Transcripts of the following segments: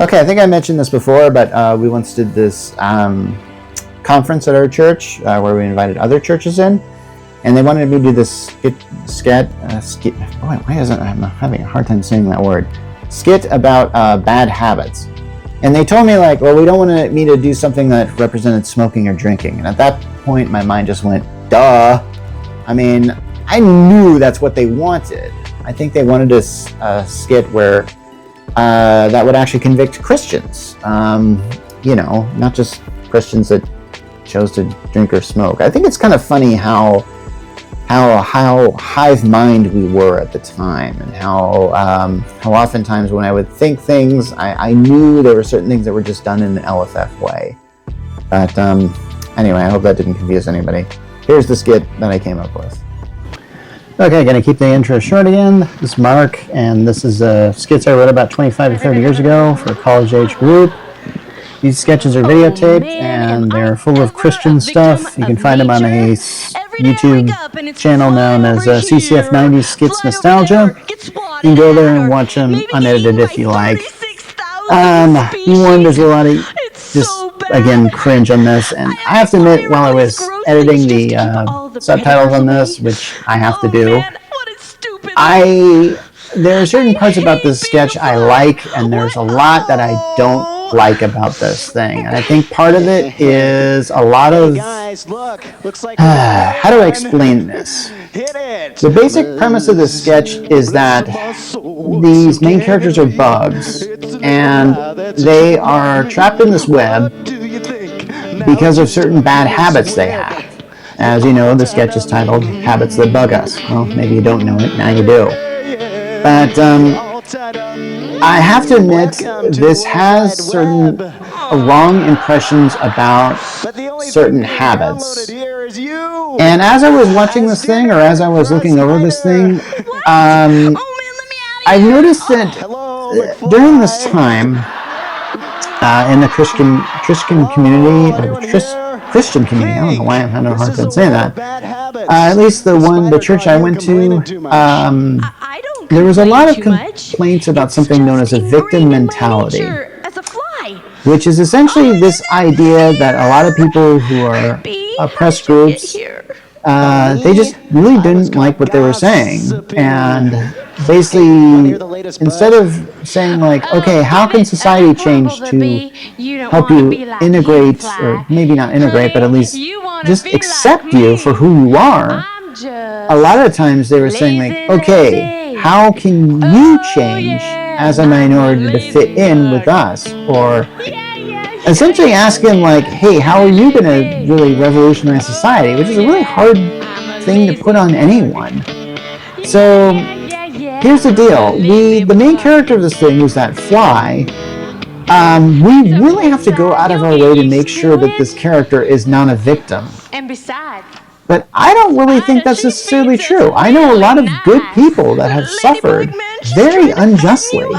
Okay, I think I mentioned this before, but we once did this conference at our church where we invited other churches in, and they wanted me to do this skit. Boy, I'm having a hard time saying that word. Skit about bad habits. And they told me, like, well, we don't want me to do something that represented smoking or drinking. And at that point, my mind just went, duh. I mean, I knew that's what they wanted. I think they wanted a skit where that would actually convict Christians. Not just Christians that chose to drink or smoke. I think it's kind of funny how hive mind we were at the time, and how oftentimes when I would think things, I knew there were certain things that were just done in an LFF way. But anyway, I hope that didn't confuse anybody. Here's the skit that I came up with. Okay, gonna keep the intro short again. This is Mark, and this is skits I wrote about 25 to 30 years ago for a college-age group. These sketches are videotaped, and they're full of Christian stuff. You can find them on a YouTube channel known as CCF 90s Skits Nostalgia. You can go there and watch them unedited if you like. There's a lot of just, again, cringe on this, and I have to admit, while I was editing the subtitles on this, which I have to do, there are certain parts about this sketch I like, and there's a lot that I don't like about this thing. And I think part of it is a lot of how do I explain this? The basic premise of this sketch is that these main characters are bugs, and they are trapped in this web because of certain bad habits they have. As you know, the sketch is titled Habits That Bug Us. Well, maybe you don't know it, now you do. But I have to admit, this has certain wrong impressions about certain habits. And as I was watching this thing, or as I was looking over this thing, I noticed that during this time in the Christian community, I don't know why I'm having a hard time saying that. At least the church I went to, there was a lot of complaints about something known as a victim mentality, which is essentially this idea that a lot of people who are oppressed groups, they just really didn't like what they were saying. And basically, instead of saying, like, okay, how can society change to help you integrate, or maybe not integrate, but at least just accept you for who you are, a lot of times they were saying, like, okay, how can you change as a minority to fit in with us? Or essentially asking, like, hey, how are you going to really revolutionize society? Which is a really hard thing to put on anyone. So here's the deal. The main character of this thing, who's that fly, we really have to go out of our way to make sure that this character is not a victim. And besides, but I don't really think that's necessarily true. I know a lot of good people that have suffered very unjustly.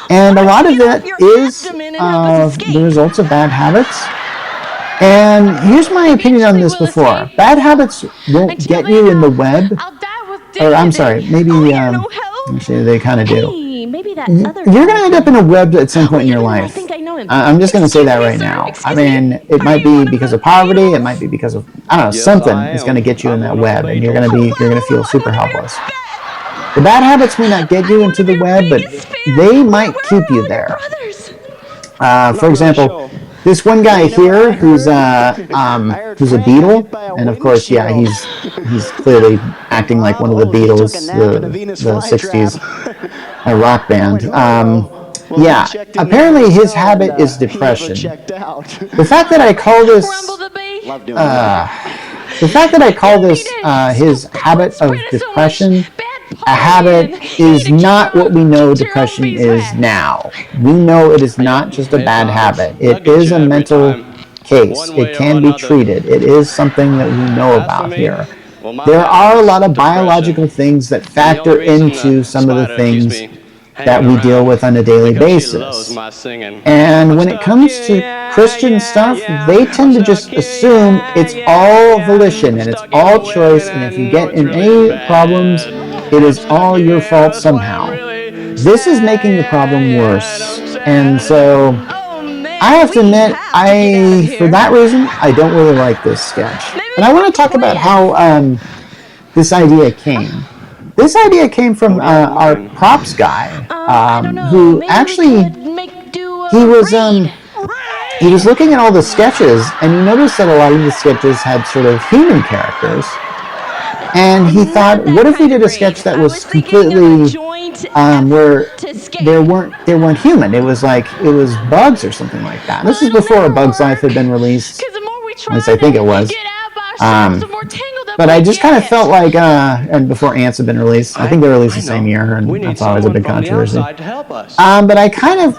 And a lot of that is the results of bad habits. And here's my opinion on this before. Bad habits won't get you in the web. Or, I'm sorry, maybe actually they kind of do. You're going to end up in a web at some point in your life. I'm just going to say that right now. I mean, it might be because of poverty. It might be because of, I don't know, something is going to get you in that web, and you're going to feel super helpless. The bad habits may not get you into the web, but they might keep you there. For example, this one guy here who's a Beatle, and of course, yeah, he's clearly acting like one of the Beatles, the 60s rock band. Apparently his habit is depression. The fact that I call this his habit of depression a habit is not what we know depression is now. We know it is not just a bad habit. It is a mental case. It can be treated. It is something that we know about here. There are a lot of biological things that factor into some of the things that we deal with on a daily basis. And when it comes to Christian stuff, they tend to just assume it's all volition and it's all choice, and if you get in any problems, it is all your fault somehow. This is making the problem worse. And so I have to admit, for that reason, I don't really like this sketch. And I want to talk about how this idea came. This idea came from our props guy, who actually, he was looking at all the sketches, and he noticed that a lot of the sketches had sort of human characters. And he thought, what if we did a sketch that was completely where there weren't human? It was bugs or something like that. This was before A Bug's Life had been released. At least I think it was. But I just kind of felt like, and before Ants had been released, I think they were released the same year, and that's always a big controversy. But I kind of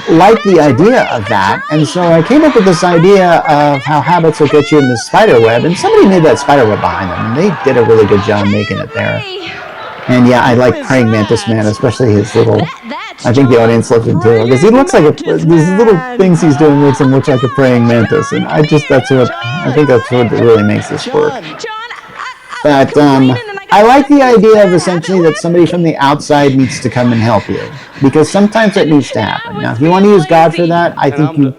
liked the idea of that, and so I came up with this idea of how habits will get you in the spider web, and somebody made that spider web behind them, and they did a really good job making it there. And yeah, I like Praying Mantis Man, especially his little, I think the audience loved him too, because he looks like these little things he's doing makes him look like a praying mantis, and I think that's what really makes this work. But I like the idea of essentially that somebody from the outside needs to come and help you, because sometimes that needs to happen. Now, if you want to use God for that, I think you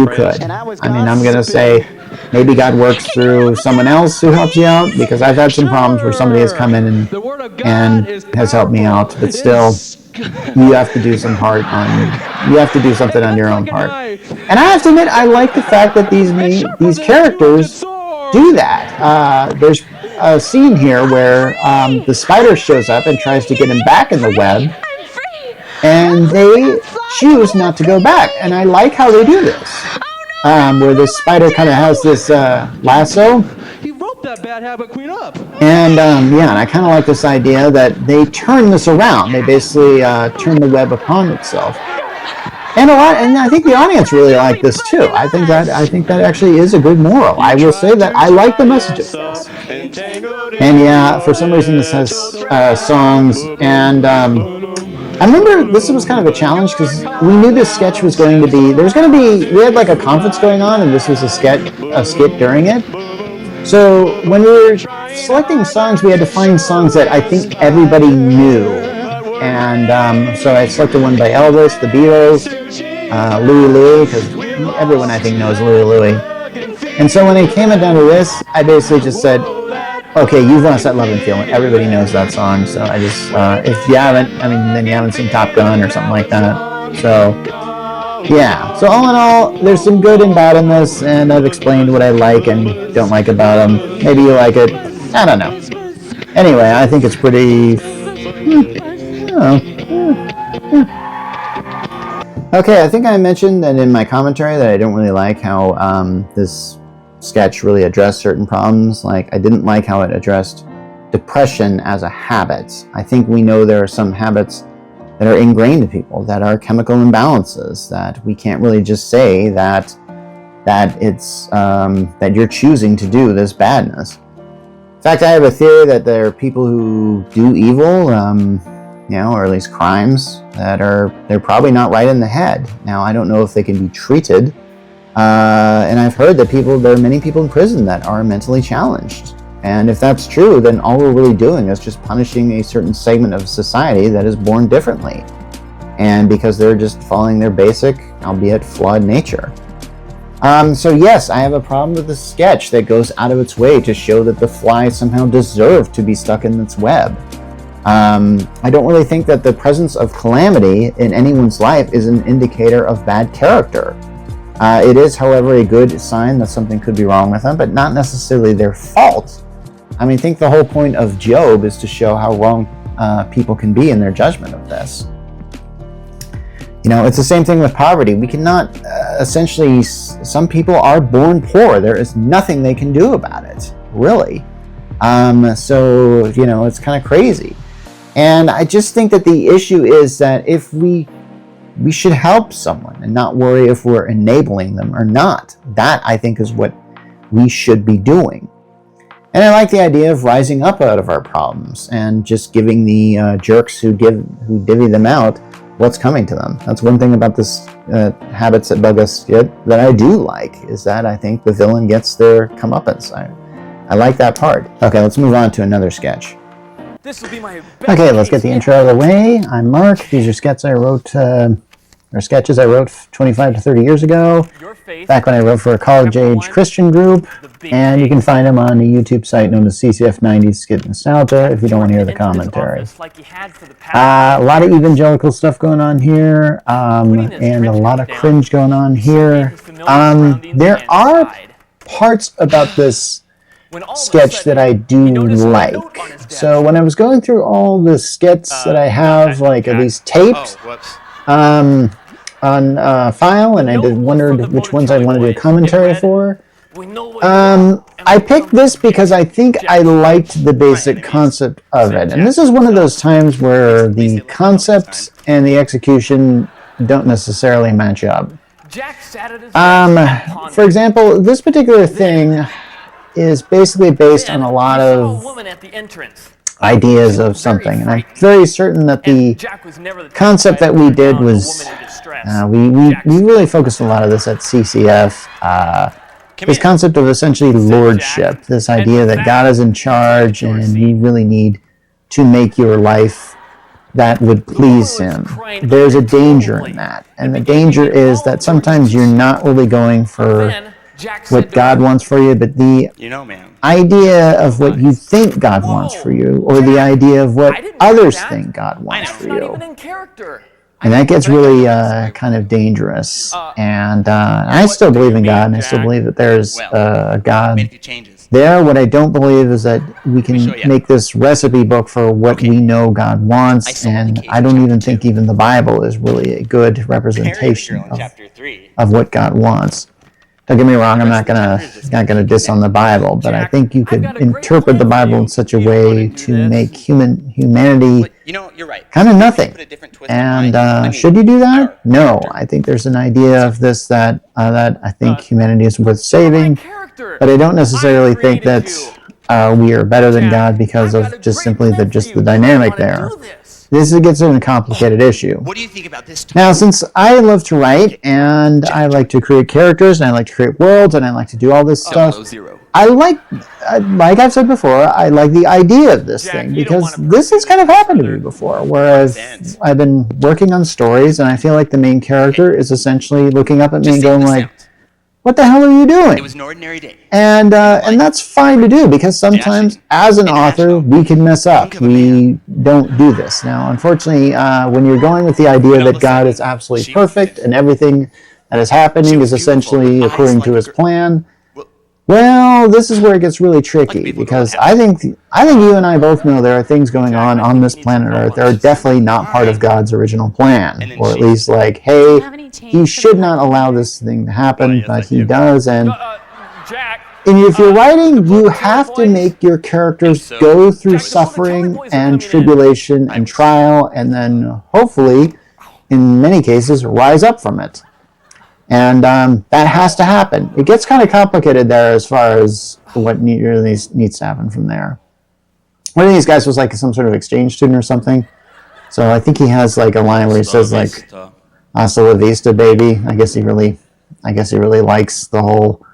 could. I mean, I'm going to say maybe God works through someone else who helps you out, because I've had some problems where somebody has come in and has helped me out, but still, you have to do something on your own part. And I have to admit, I like the fact that these characters do that. There's a scene here where the spider shows up and tries to get him back in the web, and they choose not to go back. And I like how they do this, where this spider kind of has this lasso. He roped that bad habit queen up. And and I kind of like this idea that they turn this around. They basically turn the web upon itself. And I think the audience really liked this too. I think that actually is a good moral. I will say that I like the message of this. And yeah, for some reason this has songs. And I remember this was kind of a challenge because we knew this sketch was going to be. We had like a conference going on, and this was a skit during it. So when we were selecting songs, we had to find songs that I think everybody knew. And so I selected one by Elvis, the Beatles, Louie, because everyone I think knows Louie. And so when it came down to this, I basically just said, okay, You've Lost That Love and Feeling. Everybody knows that song. So I just, if you haven't, then you haven't seen Top Gun or something like that. So, yeah. So all in all, there's some good and bad in this, and I've explained what I like and don't like about them. Maybe you like it. I don't know. Anyway, I think it's pretty... Okay, I think I mentioned that in my commentary that I don't really like how this sketch really addressed certain problems. Like, I didn't like how it addressed depression as a habit. I think we know there are some habits that are ingrained in people, that are chemical imbalances, that we can't really just say that it's that you're choosing to do this badness. In fact, I have a theory that there are people who do evil, or at least crimes, they're probably not right in the head. Now, I don't know if they can be treated, and I've heard that there are many people in prison that are mentally challenged. And if that's true, then all we're really doing is just punishing a certain segment of society that is born differently, and because they're just following their basic, albeit flawed, nature. So yes, I have a problem with the sketch that goes out of its way to show that the fly somehow deserved to be stuck in its web. I don't really think that the presence of calamity in anyone's life is an indicator of bad character. It is, however, a good sign that something could be wrong with them, but not necessarily their fault. I think the whole point of Job is to show how wrong people can be in their judgment of this. It's the same thing with poverty. We cannot, essentially, some people are born poor. There is nothing they can do about it, really. So, it's kind of crazy. And I just think that the issue is that if we should help someone and not worry if we're enabling them or not. That, I think, is what we should be doing. And I like the idea of rising up out of our problems and just giving the jerks who divvy them out what's coming to them. That's one thing about this Habits That Bug Us skit that I do like, is that I think the villain gets their comeuppance. I like that part. Okay, let's move on to another sketch. This will be my Okay, let's get the intro out of the way. I'm Mark. These are sketches I wrote They're sketches I wrote 25 to 30 years ago, back when I wrote for a college-age Christian group, and you can find them on a YouTube site known as CCF 90s Skit Nostalgia if you don't want to hear the commentary. A lot of evangelical stuff going on here, and a lot of cringe going on here. There are parts about this sketch that I do like. So when I was going through all the skits that I have, like at least taped on file, and I wondered which ones I wanted to do a commentary for, I picked this because I think I liked the basic concept of it. And this is one of those times where the concepts and the execution don't necessarily match up. For example, this particular thing is basically based on a lot of ideas of something, and I'm very certain that the concept that we did was we really focused a lot of this at CCF. This concept of essentially lordship, this idea that God is in charge and you really need to make your life that would please him. There's a danger in that, and the danger is that sometimes you're not really going for what God wants for you, but the idea of what you think God wants for you, or the idea of what others think God wants for you. And that gets really kind of dangerous. And I still believe in God, and I still believe that there's a God there. What I don't believe is that we can make this recipe book for what we know God wants, and I don't even think even the Bible is really a good representation of what God wants. Don't get me wrong, I'm not gonna diss on the Bible, but I think you could interpret the Bible in such a way to make humanity kind of nothing. And should you do that? No. I think there's an idea of this that I think humanity is worth saving, but I don't necessarily think that we are better than God because of just simply the dynamic there. This gets into a complicated issue. What do you think about this? Now, since I love to write, and I like to create characters, and I like to create worlds, and I like to do all this stuff, I like I've said before, I like the idea of this thing, because this has kind of happened to me before, where I've been working on stories, and I feel like the main character is essentially looking up at me and going like, what the hell are you doing? It was an ordinary day. And that's fine to do, because sometimes, as an author, we can mess up. We don't do this. Now, unfortunately, when you're going with the idea that God is absolutely perfect and everything that is happening is essentially according to his plan, well, this is where it gets really tricky, because I think you and I both know there are things going on this planet Earth that are definitely not part of God's original plan, or at least like, hey, he should not allow this thing to happen, but he does. And if you're writing, you have to make your characters go through suffering and tribulation and trial, and then hopefully, in many cases, rise up from it. And that has to happen. It gets kind of complicated there as far as what really needs to happen from there. One of these guys was like some sort of exchange student or something. So I think he has like a line where he says like, "Hasta la vista, baby." I guess he really likes the whole.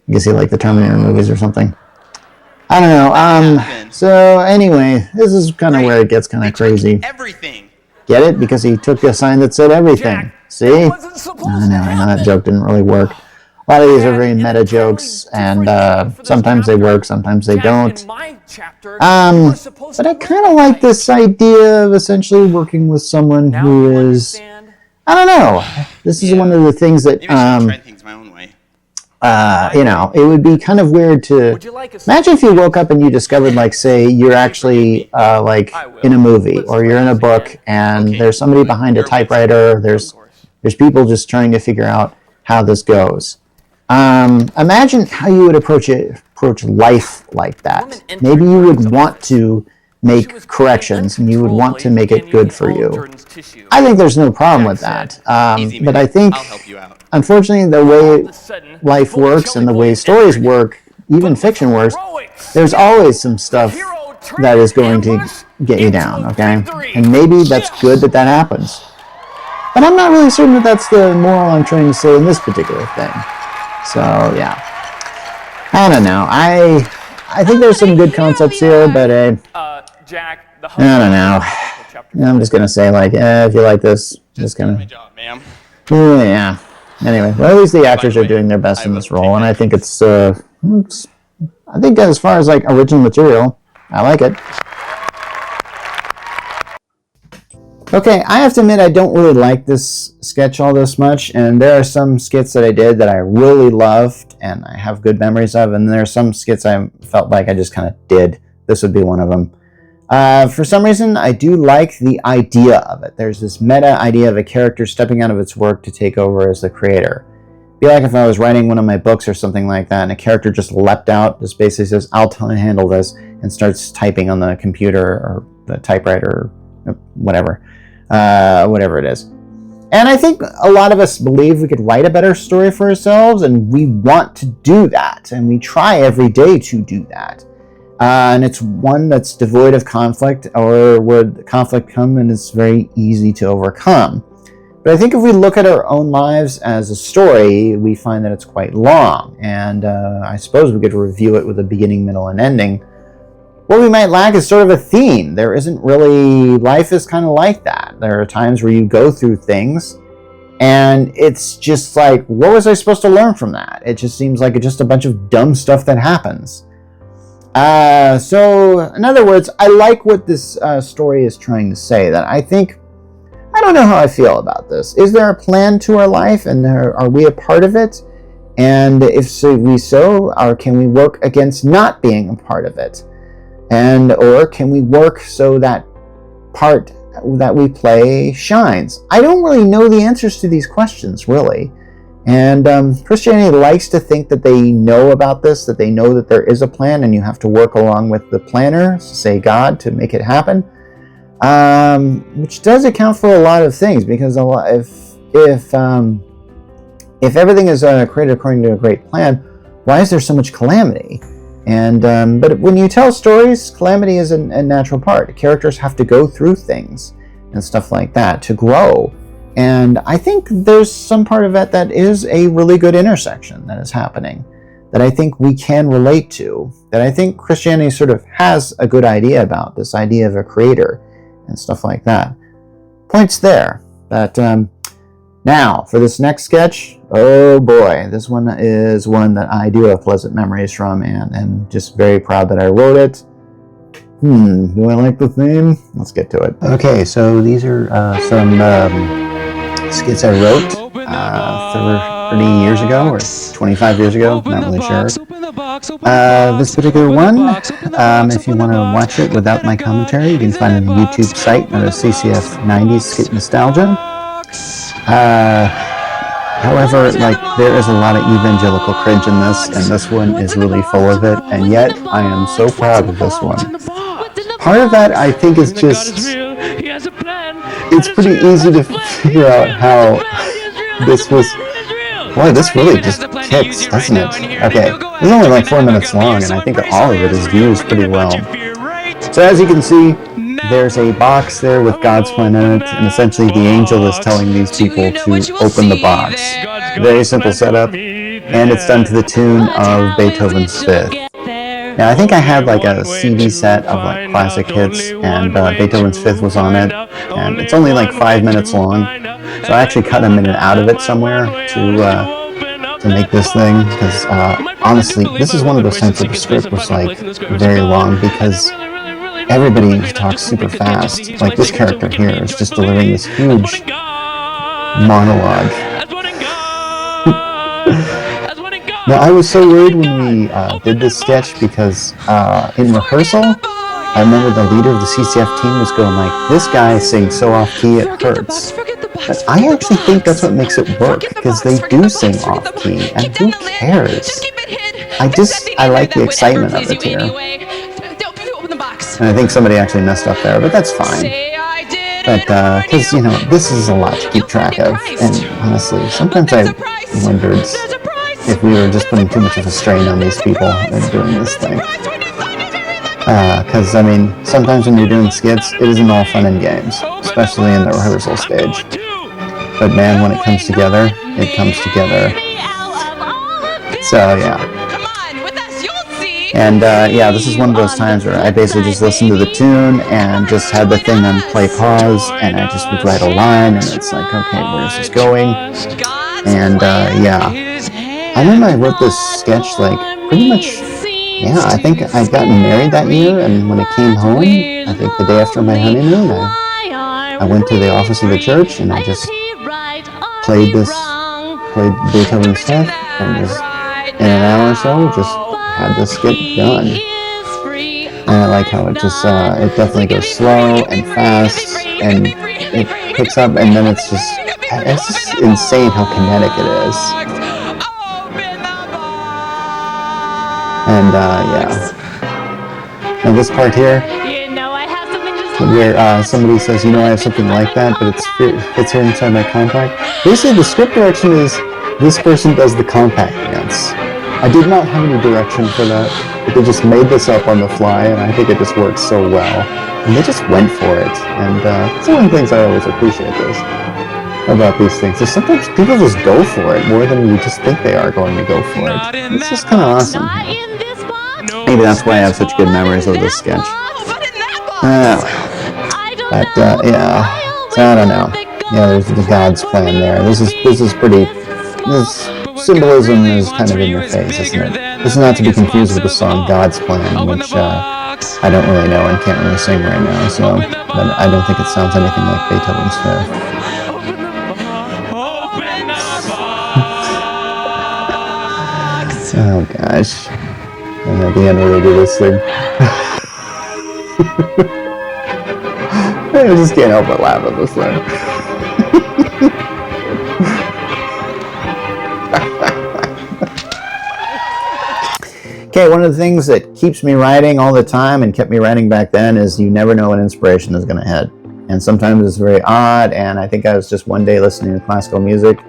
I guess he liked the Terminator movies or something. I don't know. So anyway, this is kind of where it gets kind of crazy. Everything. Get it? Because he took a sign that said everything. See? I know that joke didn't really work. A lot of these are very meta jokes, and sometimes they work, sometimes they don't. But I kind of like this idea of essentially working with someone who is, I don't know. This is one of the things that, it would be kind of weird to imagine if you woke up and you discovered, like, say, you're actually like in a movie or you're in a book, and there's somebody behind a typewriter. There's people just trying to figure out how this goes. Imagine how you would approach life like that. Maybe you would want to make corrections, and you would want to make it good for you. I think there's no problem with that. But I think, unfortunately, the way life works and the way stories work, even fiction works, there's always some stuff that is going to get you down, okay? And maybe that's good that happens. But I'm not really certain that that's the moral I'm trying to say in this particular thing. So, yeah. I don't know. I think there's some good concepts here, but I don't know. I'm just gonna say like, if you like this, just gonna. My job, ma'am. Yeah. Anyway, well, at least the actors are doing their best in this role, and I think it's I think as far as like original material, I like it. Okay, I have to admit I don't really like this sketch all this much, and there are some skits that I did that I really loved and I have good memories of, and there are some skits I felt like I just kind of did. This would be one of them. For some reason, I do like the idea of it. There's this meta idea of a character stepping out of its work to take over as the creator. It'd be like if I was writing one of my books or something like that, and a character just leapt out, just basically says, I'll handle this, and starts typing on the computer or the typewriter or whatever it is. And I think a lot of us believe we could write a better story for ourselves, and we want to do that, and we try every day to do that. And it's one that's devoid of conflict, or would conflict come and it's very easy to overcome. But I think if we look at our own lives as a story, we find that it's quite long, and I suppose we could review it with a beginning, middle, and ending. What we might lack is sort of a theme. There isn't really, life is kind of like that. There are times where you go through things, and it's just like, what was I supposed to learn from that? It just seems like it's just a bunch of dumb stuff that happens. So, in other words, I like what this story is trying to say. That I don't know how I feel about this. Is there a plan to our life, and are we a part of it? And if so, or can we work against not being a part of it? Or can we work so that part that we play shines? I don't really know the answers to these questions, really. And Christianity likes to think that they know about this, that they know that there is a plan, and you have to work along with the planner, say God, to make it happen. Which does account for a lot of things, because if everything is created according to a great plan, why is there so much calamity? And but when you tell stories, calamity is a natural part. Characters have to go through things and stuff like that to grow. And I think there's some part of it that is a really good intersection that is happening, that I think we can relate to, that I think Christianity sort of has a good idea about, this idea of a creator and stuff like that. Points there. But now, for this next sketch, oh boy, this one is one that I do have pleasant memories from, and I'm just very proud that I wrote it. Do I like the theme? Let's get to it. Okay, so these are some skits I wrote 30 years ago, or 25 years ago, not really sure. This particular one, if you want to watch it without my commentary, you can find it on the YouTube site under CCF 90s Skit Nostalgia. However, there is a lot of evangelical cringe in this, and this one is really full of it, and yet I am so proud of this one. Part of that, I think, is just, it's pretty easy to figure out how this was, boy, this really just kicks, doesn't it? Okay, it's only like 4 minutes long, and I think all of it is used pretty well. So as you can see, there's a box there with God's plan in it, and essentially the angel is telling these people to open the box. Very simple setup, and it's done to the tune of Beethoven's Fifth. Now I think I had like a CD set of like classic hits, and Beethoven's Fifth was on it, and it's only like 5 minutes long, so I actually cut a minute out of it somewhere to make this thing, because honestly, this is one of those times where the script was like very long, because everybody talks super fast. Like this character here is just delivering this huge monologue. Now I was so worried when we did this sketch, because in rehearsal, I remember the leader of the CCF team was going like, this guy sings so off key it hurts. But I actually think that's what makes it work, because they do sing off key, and who cares? I like the excitement of it here. And I think somebody actually messed up there, but that's fine. But, because, this is a lot to keep track of, and honestly, sometimes I wondered if we were just putting too much of a strain on these people and doing this thing. Because, sometimes when you're doing skits, it isn't all fun and games, especially in the rehearsal stage. But man, when it comes together, it comes together. So, yeah. And yeah, this is one of those times where I basically just listened to the tune and just had the thing on play pause, and I just would write a line, and it's like, okay, where's this going? And yeah, I remember I wrote this sketch like pretty much, yeah, I think I'd gotten married that year, and when I came home, I think the day after my honeymoon, I went to the office of the church, and I just played Beethoven's Fifth, and just in an hour or so, just had this skit done. And I like how it just, it definitely goes slow and fast, and it picks up, and then it's just insane how kinetic it is. And yeah. Now this part here, where somebody says, I have something like that, but it fits here inside my compact. Basically, the script direction is this person does the compact dance. I did not have any direction for that, but they just made this up on the fly, and I think it just works so well. And they just went for it, and it's one of the things I always appreciate about these things. Is sometimes people just go for it more than you just think they are going to go for it. It's just kind of awesome. Maybe that's why I have such good memories of this sketch. But yeah, so I don't know. Yeah, there's the God's plan there. This is pretty. This symbolism is kind of in your face, isn't it? This is not to be confused with the song God's Plan, which I don't really know and can't really sing right now, so but I don't think it sounds anything like Beethoven's Fifth. Oh gosh. And at the end we're going to do this thing. I just can't help but laugh at this thing. Okay, one of the things that keeps me writing all the time and kept me writing back then is you never know when inspiration is going to hit. And sometimes it's very odd, and I think I was just one day listening to classical music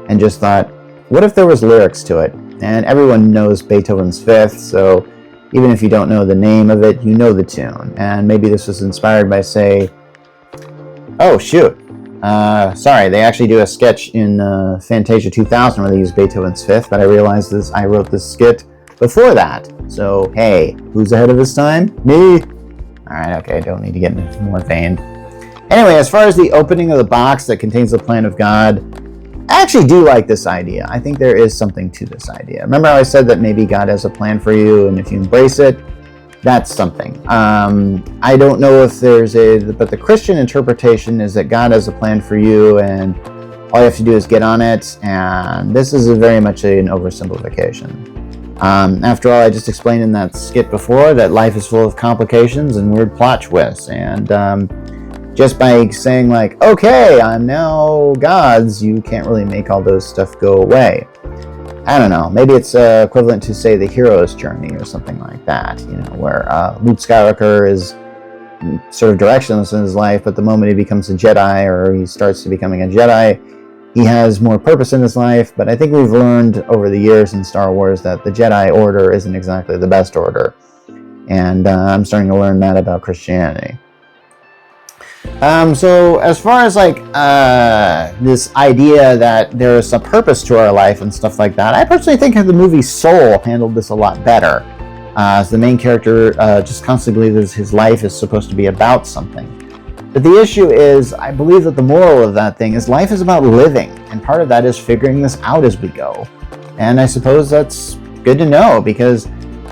and just thought, what if there was lyrics to it? And everyone knows Beethoven's Fifth, so even if you don't know the name of it, you know the tune. And maybe this was inspired by, say, oh shoot, sorry, they actually do a sketch in Fantasia 2000 where they use Beethoven's Fifth, but I realized I wrote this skit before that. So, hey, who's ahead of his time? Me! Alright, okay, don't need to get into more vain. Anyway, as far as the opening of the box that contains the plan of God, I actually do like this idea. I think there is something to this idea. Remember how I said that maybe God has a plan for you, and if you embrace it, that's something. I don't know if but the Christian interpretation is that God has a plan for you, and all you have to do is get on it, and this is very much an oversimplification. After all, I just explained in that skit before that life is full of complications and weird plot twists, and just by saying like, okay, I'm now God's, you can't really make all those stuff go away. I don't know, maybe it's equivalent to, say, the hero's journey or something like that, where Luke Skywalker is sort of directionless in his life, but the moment he becomes a Jedi, or he starts to becoming a Jedi, he has more purpose in his life. But I think we've learned over the years in Star Wars that the Jedi Order isn't exactly the best order. And I'm starting to learn that about Christianity. So as far as this idea that there is some purpose to our life and stuff like that, I personally think the movie Soul handled this a lot better. As the main character just constantly believes his life is supposed to be about something. But the issue is, I believe that the moral of that thing is life is about living, and part of that is figuring this out as we go. And I suppose that's good to know, because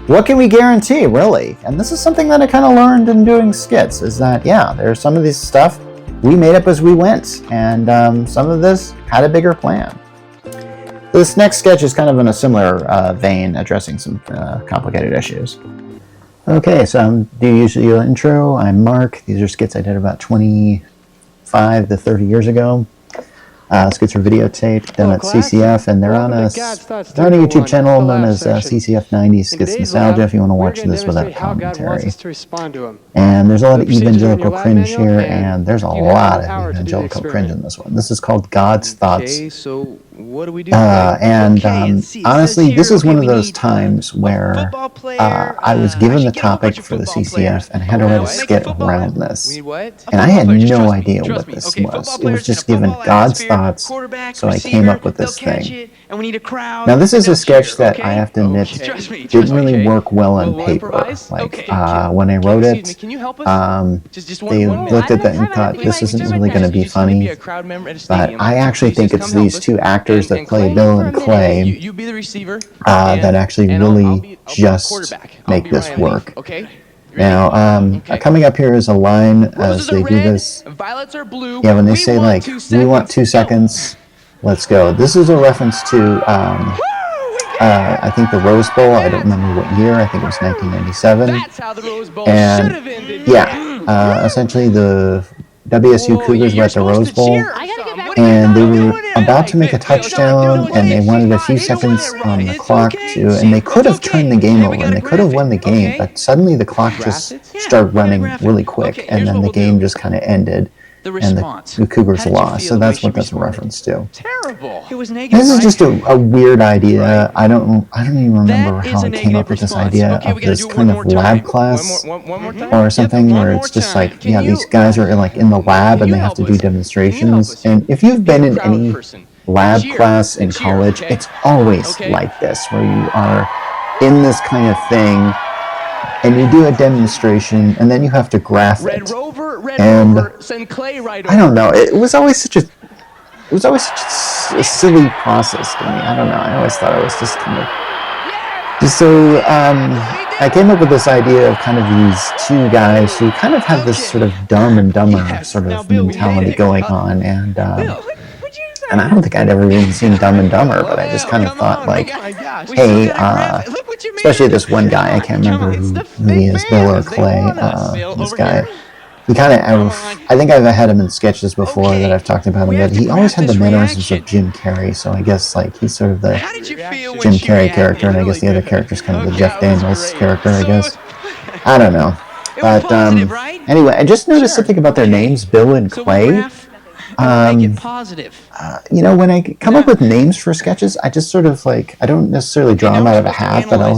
what can we guarantee, really? And this is something that I kind of learned in doing skits, is that, yeah, there's some of this stuff we made up as we went, and some of this had a bigger plan. This next sketch is kind of in a similar vein, addressing some complicated issues. Okay, so do usually your intro. I'm Mark. These are skits I did about 25 to 30 years ago. Skits are videotaped, done at CCF, and they're on a YouTube channel known as CCF 90s Skits Nostalgia if you want to watch this without commentary. And there's a lot of evangelical cringe here, and there's a lot of evangelical cringe in this one. This is called God's Thoughts What do we do? Honestly, this is one of those times where I was given the topic for the CCF and I had to write a skit around this. We need what? And I had no idea what this was. It was just given God's thoughts, so I came up with this thing. Now, this is a sketch that I have to admit didn't really work well on paper. Like, when I wrote it, they looked at that and thought, this isn't really going to be funny. But I actually think it's these two actors that play Bill and Clay that actually really just make this work. Now, coming up here is a line as they do this. Yeah, when they say, like, we want 2 seconds, let's go. This is a reference to, I think, the Rose Bowl. I don't remember what year. I think it was 1997. And, yeah, essentially the WSU Cougars were at the Rose Bowl, and they were about to make a touchdown, and they wanted a few seconds on the clock and they could have turned the game over, and they could have won the game, but suddenly the clock just started running really quick, and then the game just kind of ended, and the Cougars lost. So that's what that's a reference to. Terrible. This is just a weird idea. I don't even remember how I came up with this idea of this kind of lab class or something where it's just like, yeah, these guys are like in the lab and they have to do demonstrations. And if you've been in any lab class in college, it's always like this, where you are in this kind of thing and you do a demonstration and then you have to graph it. And I don't know, it was always such a silly process to me. I don't know, I always thought it was just kind of so I came up with this idea of kind of these two guys who kind of have this sort of Dumb and Dumber sort of mentality going on, and I don't think I'd ever even seen Dumb and Dumber, but I just kind of thought, like, hey, especially this one guy, I can't remember who he is, Bill or Clay, this guy. He kind of, I think I've had him in sketches before that I've talked about him, but he always had the mannerisms of Jim Carrey, so I guess, like, he's sort of the Jim Carrey character, and I guess the other character's kind of the Jeff Daniels character, I guess. I don't know. But, anyway, I just noticed something about their names, Bill and Clay. You know, when I come up with names for sketches, I just sort of, like, I don't necessarily draw them out of a hat, but I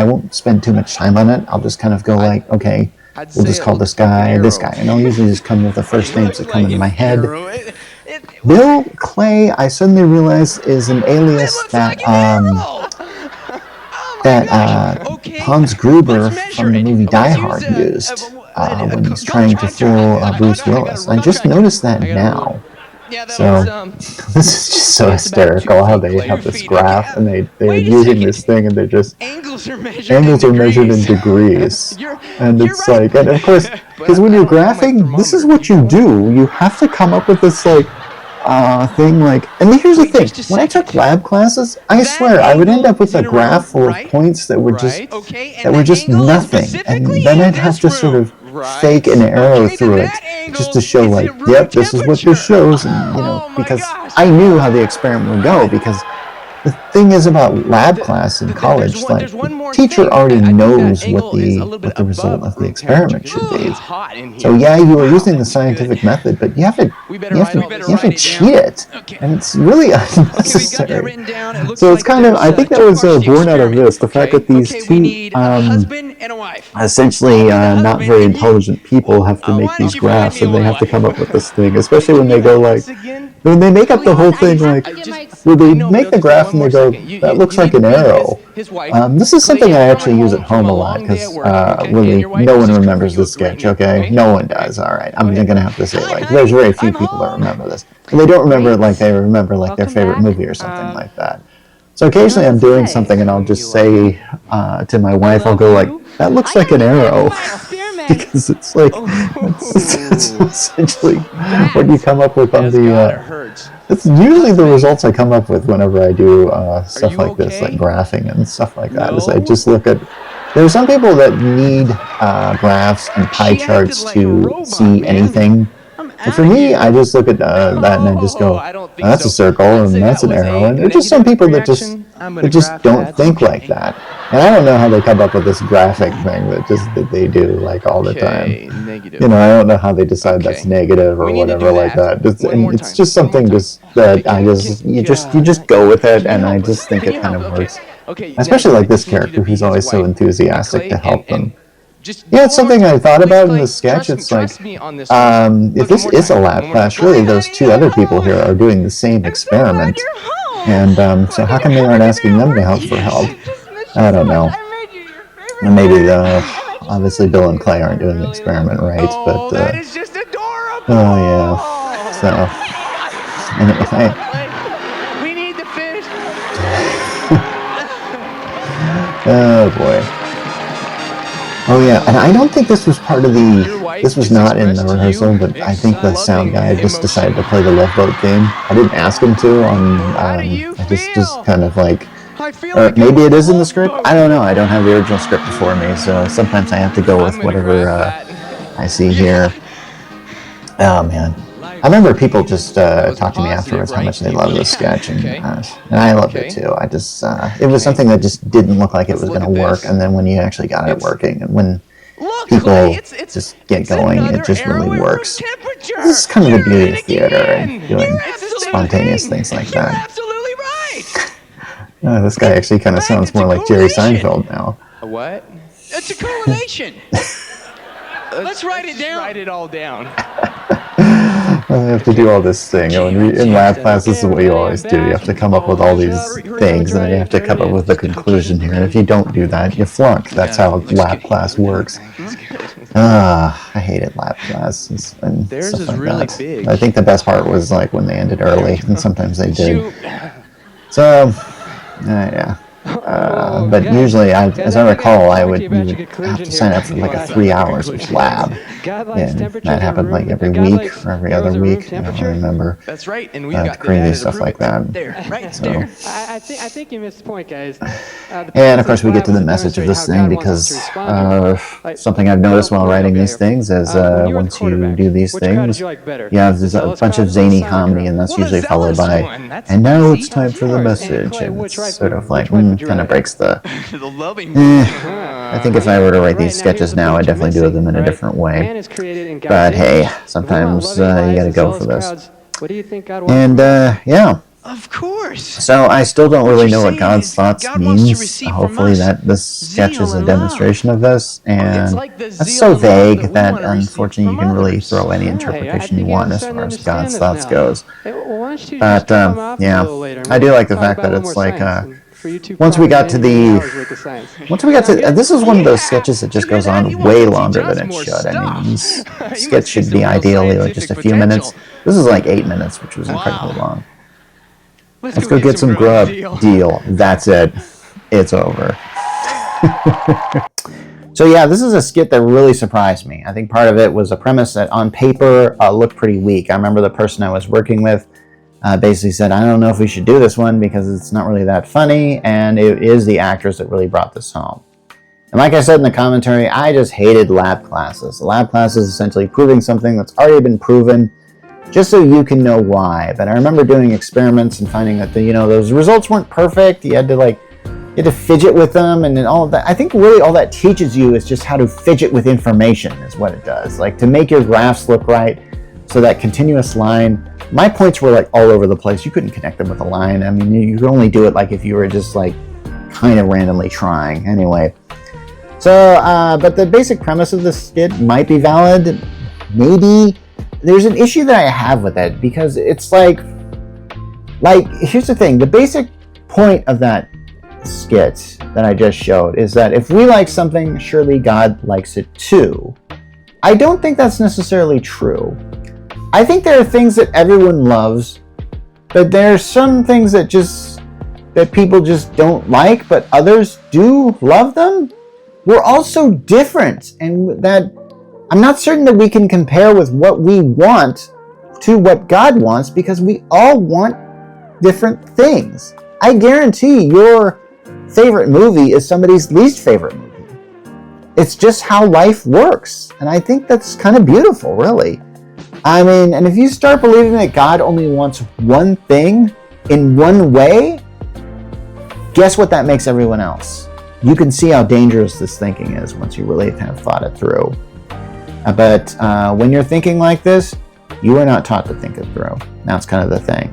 won't spend too much time on it. I'll just kind of go like, okay, we'll just call this guy, and I'll usually just come with the first names that come into my head. Bill Clay, I suddenly realize, is an alias that Hans Gruber from the movie Die Hard used when he's trying to fool Bruce Willis. I just noticed that now. So this is just so hysterical how they have this graph and they're using this thing and they're just angles are measured in degrees, and it's like, and of course, because when you're graphing, this is what you do. You have to come up with this like thing, like, and here's the thing, when I took lab classes, I swear I would end up with a graph full of points that were just nothing, and then I'd have to sort of fake an arrow through it just to show, like, yep, this is what this shows, and, you know, because I knew how the experiment would go, because the thing is about lab class in college, like, the teacher already knows what the result of the experiment should be. So yeah, you are using the scientific method, but you have to cheat it, and it's really unnecessary. So it's kind of, I think that was born out of this, the fact that these two essentially not very intelligent people have to make these graphs, and they have to come up with this thing, especially when they go like, when they make up the whole thing, like, where they make the graph and they go, that looks like an arrow. This is something I actually use at home a lot, because really, no one remembers this sketch, okay? No one does, alright. I'm going to have to say, like, there's very few people that remember this. And they don't remember it like they remember, like, their favorite movie or something like that. So occasionally I'm doing something and I'll just say to my wife, I'll go like, that looks like an arrow. Because it's like, it's essentially what you come up with on the, it's usually the results I come up with whenever I do stuff like this, like graphing and stuff like that, is I just look at, there are some people that need graphs and pie charts to see anything. But for me, I just look at that and I just go, that's a circle and that's an arrow. And there's just some people that just don't think like that. And I don't know how they come up with this graphic thing that they do like all the time. Negative. You know, I don't know how they decide that's negative or whatever like that. It's just something that you just go with it, and I just think it kind of works. Especially like this character who's always so enthusiastic to help them. Yeah, it's something I thought about in the sketch. It's like, if this is a lab class, surely those two other people here are doing the same experiment. And so how come they aren't asking them to help for help? I don't know. And maybe, obviously Bill and Clay aren't doing the experiment right, but... that is just adorable! Oh, yeah. So... Anyway. We need the fish! Oh, boy. Oh, yeah, and I don't think this was part of this was not in the rehearsal, but I think the sound guy just decided to play the Love Boat theme. I didn't ask him to I just kind of like, or maybe it is in the script, I don't know, I don't have the original script before me, so sometimes I have to go with whatever I see here. Oh, man. I remember people just talked to me afterwards how much they loved this sketch, and I loved it too. I just, it was something that just didn't look like it was going to work, and then when you actually got it working, and when people just get going, it just really works. This is kind of the beauty of theater and doing spontaneous things like that. Absolutely right! This guy actually kind of sounds more like Jerry Seinfeld now. A what? It's a correlation. Let's write it down. Write it all down. I have to do all this thing. In lab class, this is what you always do. You have to come up with all these things, and then you have to come up with the conclusion here. And if you don't do that, you flunk. That's how lab class works. I hated lab classes and stuff like that. big. I think the best part was like when they ended early, and sometimes they did. So, yeah. But usually, as I recall, you would have to sign up for like a 3 hours of lab. And that happened like every week or every other week. I don't remember. That's right, and we've got crazy stuff like that. There, right So. there. I think you missed the point, guys. And of course, we get to the message of this thing because something I've noticed while writing these things is once you do these things, there's a bunch of zany comedy, and that's usually followed by, and now it's time for the message. And it's sort of like, kind of breaks the... I think if I were to write these sketches now, I'd definitely do them in a different way. But hey, sometimes you gotta go for this. And yeah. Of course. So I still don't really know what God's thoughts means. Hopefully that this sketch is a demonstration of this, and that's so vague that unfortunately you can really throw any interpretation you want as far as God's thoughts goes. But yeah, I do like the fact that it's like once we got to this is one of those sketches that just goes on way longer than it should. I mean, this sketch should be ideally like just a few minutes. This is like 8 minutes, which was incredibly long. Let's go get some grub. Deal. That's it. It's over. So yeah, this is a skit that really surprised me. I think part of it was a premise that on paper looked pretty weak. I remember the person I was working with basically said, I don't know if we should do this one because it's not really that funny, and it is the actors that really brought this home. And like I said in the commentary, I just hated lab classes. Lab classes essentially proving something that's already been proven, just so you can know why. But I remember doing experiments and finding that those results weren't perfect. You had to fidget with them and all of that. I think really all that teaches you is just how to fidget with information is what it does. Like to make your graphs look right, so that continuous line. My points were like all over the place. You couldn't connect them with a line. I mean, you could only do it like if you were just like kind of randomly trying. Anyway, so but the basic premise of this skit might be valid. Maybe. There's an issue that I have with it because it's like here's the thing. The basic point of that skit that I just showed is that if we like something, surely God likes it too. I don't think that's necessarily true. I think there are things that everyone loves, but there are some things that people just don't like, but others do love them. We're all so different, and that I'm not certain that we can compare with what we want to what God wants, because we all want different things. I guarantee your favorite movie is somebody's least favorite movie. It's just how life works. And I think that's kind of beautiful, really. I mean, and if you start believing that God only wants one thing in one way, guess what that makes everyone else? You can see how dangerous this thinking is once you really have thought it through. But when you're thinking like this, you are not taught to think it through. That's kind of the thing.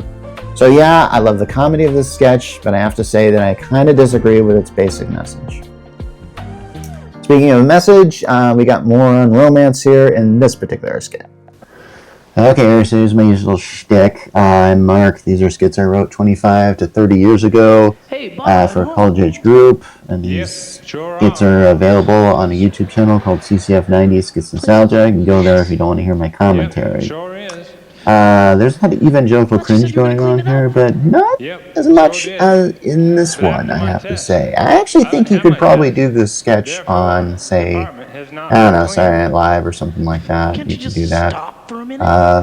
So yeah, I love the comedy of this sketch, but I have to say that I kind of disagree with its basic message. Speaking of message, we got more on romance here in this particular skit. Okay, so here's my usual shtick. I'm Mark. These are skits I wrote 25 to 30 years ago for a college-age group. And these skits are available on a YouTube channel called CCF90 Skits Nostalgia. You can go there if you don't want to hear my commentary. There's kind of evangelical cringe going on here, but not as much in this one, I have to say. I actually think you could probably do this sketch on, say, I don't know, Saturday Night Live or something like that. You can do that.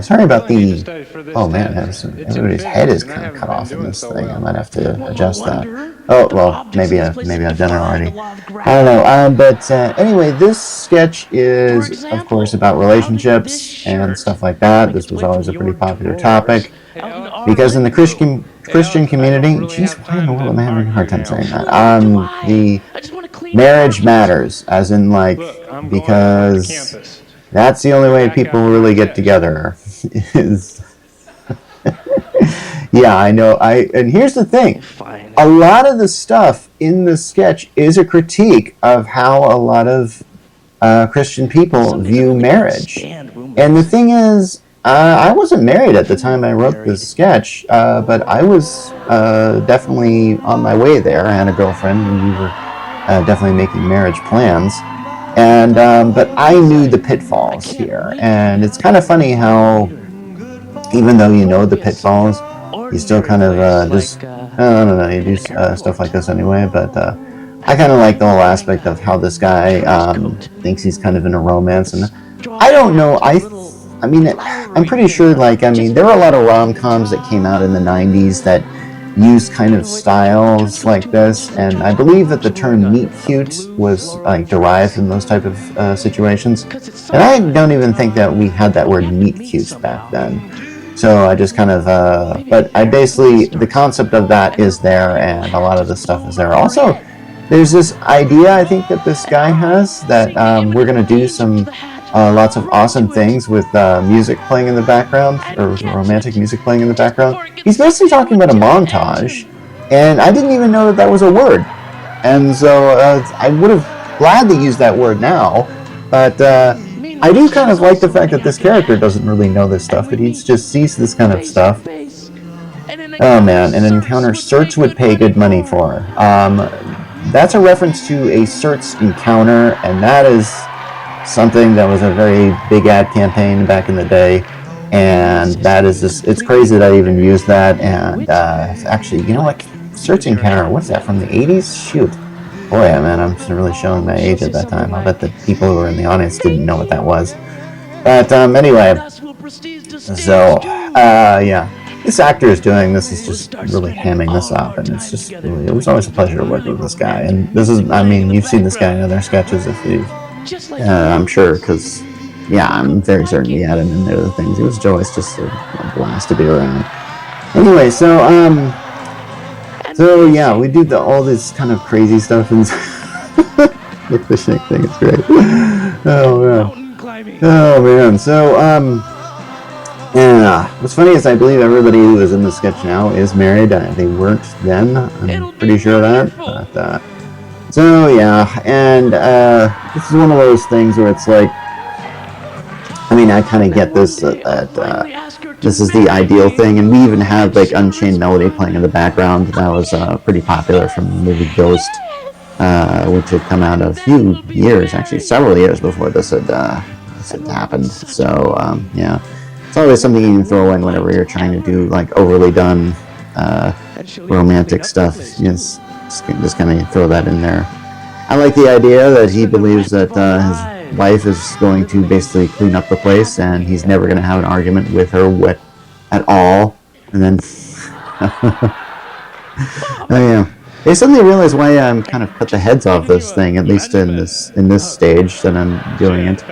Sorry about the... Oh man, everybody's head is kind of cut off in this thing. I might have to adjust that. Oh, well, maybe I've done it already. I don't know. But anyway, this sketch is, of course, about relationships and stuff like that. This was always a pretty popular topic. Because in the Christian community... Jeez, why in the world am I having a hard time saying that? The marriage matters, as in, like, because... That's the only way people really get together. Yeah, I know. And here's the thing. A lot of the stuff in the sketch is a critique of how a lot of Christian people view marriage. And the thing is, I wasn't married at the time I wrote this sketch, but I was definitely on my way there. I had a girlfriend, and we were definitely making marriage plans. And but I knew the pitfalls here, and it's kind of funny how even though you know the pitfalls, you still kind of just I don't know, you do stuff like this anyway. But I kind of like the whole aspect of how this guy thinks he's kind of in a romance, and I don't know. I mean, I'm pretty sure. Like, I mean, there were a lot of rom-coms that came out in the '90s that used kind of styles like this, and I believe that the term meet cute was like derived from those type of situations. And I don't even think that we had that word meet cute back then. So I just kind of, but I basically, the concept of that is there, and a lot of the stuff is there. Also, there's this idea I think that this guy has that we're going to do some lots of awesome things with music playing in the background, or romantic music playing in the background. He's basically talking about a montage, and I didn't even know that that was a word. And so I would have gladly used that word now, but I do kind of like the fact that this character doesn't really know this stuff, but he just sees this kind of stuff. Oh man, an encounter certs would pay good money for. That's a reference to a certs encounter, and that is something that was a very big ad campaign back in the day, and that is just, it's crazy that I even used that. And actually, you know what, search encounter, what's that, from the 80s? Shoot, boy, man, I'm really showing my age at that time. I bet the people who were in the audience didn't know what that was. But anyway, so yeah, this actor is doing this, is just really hamming this up, and it's just really, it was always a pleasure to work with this guy. And this is, I mean, you've seen this guy in other sketches if you've I'm sure, because yeah, I'm very certain he had him in other things. He was always just a blast to be around. Anyway, so yeah, we do all this kind of crazy stuff, and the fishing thing is great. Oh man. So yeah, what's funny is I believe everybody who is in the sketch now is married. They weren't then. I'm pretty sure of that. But so yeah, and this is one of those things where it's like, I mean, I kind of get this that this is the ideal thing, and we even have like Unchained Melody playing in the background. That was pretty popular from the movie Ghost, which had come out a few years, actually several years before this had happened. So yeah, it's always something you can throw in whenever you're trying to do like overly done romantic stuff. Yes. Just kind of throw that in there. I like the idea that he believes that his wife is going to basically clean up the place, and he's never going to have an argument with her at all. And then, oh yeah, they suddenly realize why I'm kind of cut the heads off this thing, at least in this stage that I'm doing it.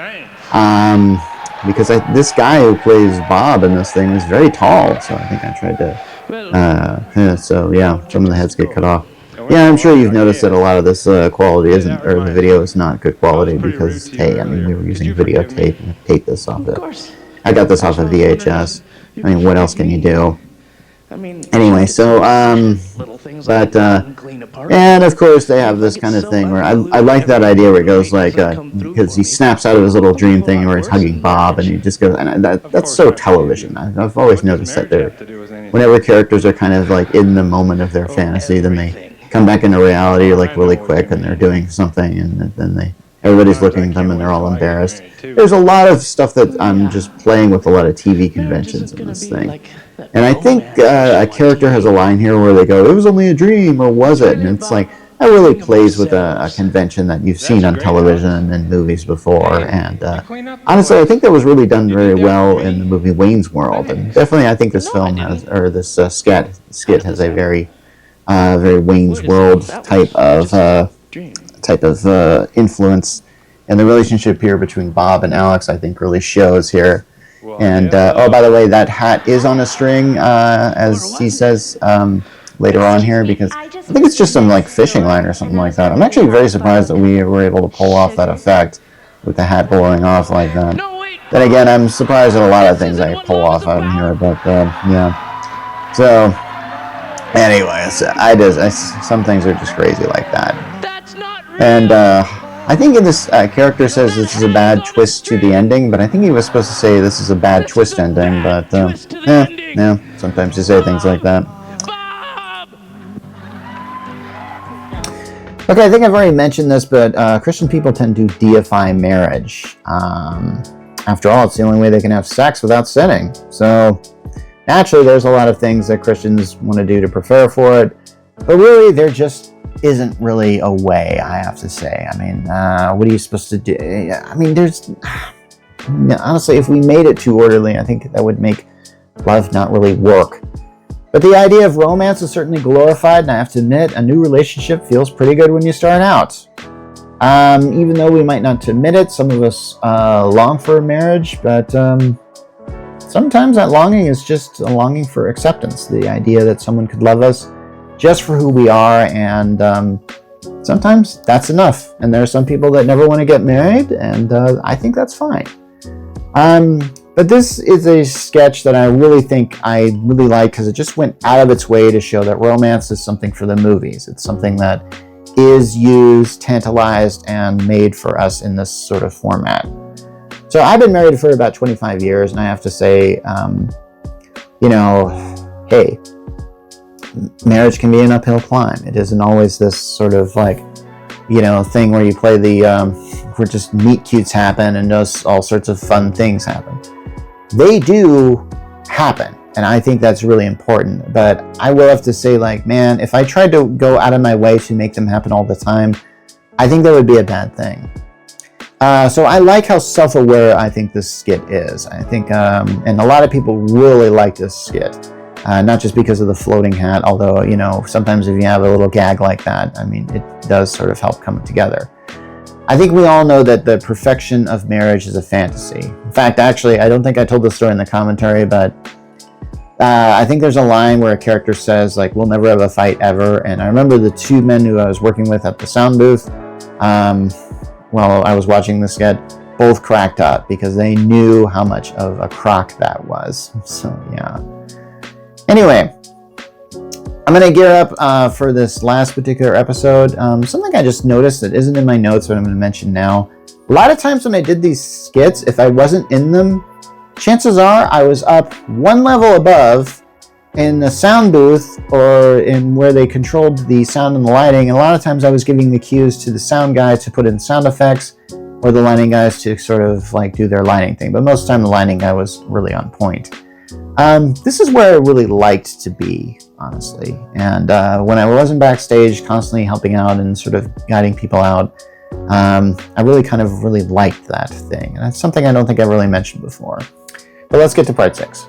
because this guy who plays Bob in this thing is very tall, so I think I tried to. So yeah, some of the heads get cut off. Yeah, I'm sure you've noticed that a lot of this quality isn't, or the video is not good quality because, hey, I mean, we were using videotape and taped this off it. I got this off of VHS. I mean, what else can you do? Anyway, so, but, and of course they have this kind of thing where I like that idea where it goes like, because he snaps out of his little dream thing where he's hugging Bob and he just goes, and that's so television. I've always noticed that whenever characters are kind of like in the moment of their fantasy, then they come back into reality like really quick and they're doing something and then everybody's looking at them and they're all embarrassed. There's a lot of stuff that I'm just playing with a lot of TV conventions in this thing. And I think a character has a line here where they go, it was only a dream, or was it? And it's like, that really plays with a convention that you've seen on television and movies before. And honestly, I think that was really done very well in the movie Wayne's World. And definitely I think this film has, or this skit has a very Wayne's World type of influence, and the relationship here between Bob and Alex I think really shows here. And oh, by the way, that hat is on a string, as he says later on here, because I think it's just some like fishing line or something like that. I'm actually very surprised that we were able to pull off that effect with the hat blowing off like that. Then again, I'm surprised at a lot of things I pull off out here, but yeah. So anyways, some things are just crazy like that. And I think in this character says this is a bad twist to the ending, but I think he was supposed to say this is a bad twist ending, but yeah, sometimes you say things like that. Okay, I think I've already mentioned this, but Christian people tend to deify marriage. After all, it's the only way they can have sex without sinning. So naturally, there's a lot of things that Christians want to do to prepare for it, but really, there just isn't really a way, I have to say. I mean, what are you supposed to do? I mean, honestly, if we made it too orderly, I think that would make love not really work. But the idea of romance is certainly glorified, and I have to admit, a new relationship feels pretty good when you start out. Even though we might not admit it, some of us long for a marriage, but sometimes that longing is just a longing for acceptance, the idea that someone could love us just for who we are, and sometimes that's enough. And there are some people that never want to get married, and I think that's fine. But this is a sketch that I really think I really like because it just went out of its way to show that romance is something for the movies. It's something that is used, tantalized, and made for us in this sort of format. So I've been married for about 25 years, and I have to say, hey, marriage can be an uphill climb. It isn't always this sort of like, thing where you play where just meet cutes happen and all sorts of fun things happen. They do happen, and I think that's really important. But I will have to say, like, man, if I tried to go out of my way to make them happen all the time, I think that would be a bad thing. So I like how self-aware I think this skit is. I think, and a lot of people really like this skit. Not just because of the floating hat, although, sometimes if you have a little gag like that, I mean, it does sort of help come together. I think we all know that the perfection of marriage is a fantasy. In fact, actually, I don't think I told this story in the commentary, but I think there's a line where a character says, like, we'll never have a fight ever. And I remember the two men who I was working with at the sound booth, while I was watching the skit, both cracked up because they knew how much of a crock that was. So, yeah. Anyway, I'm going to gear up for this last particular episode. Something I just noticed that isn't in my notes, but I'm going to mention now. A lot of times when I did these skits, if I wasn't in them, chances are I was up one level above in the sound booth or in where they controlled the sound and the lighting. And a lot of times I was giving the cues to the sound guys to put in sound effects or the lighting guys to sort of like do their lighting thing. But most of the time the lighting guy was really on point. This is where I really liked to be, honestly. And when I wasn't backstage constantly helping out and sort of guiding people out, I really liked that thing. And that's something I don't think I've really mentioned before. But let's get to part 6.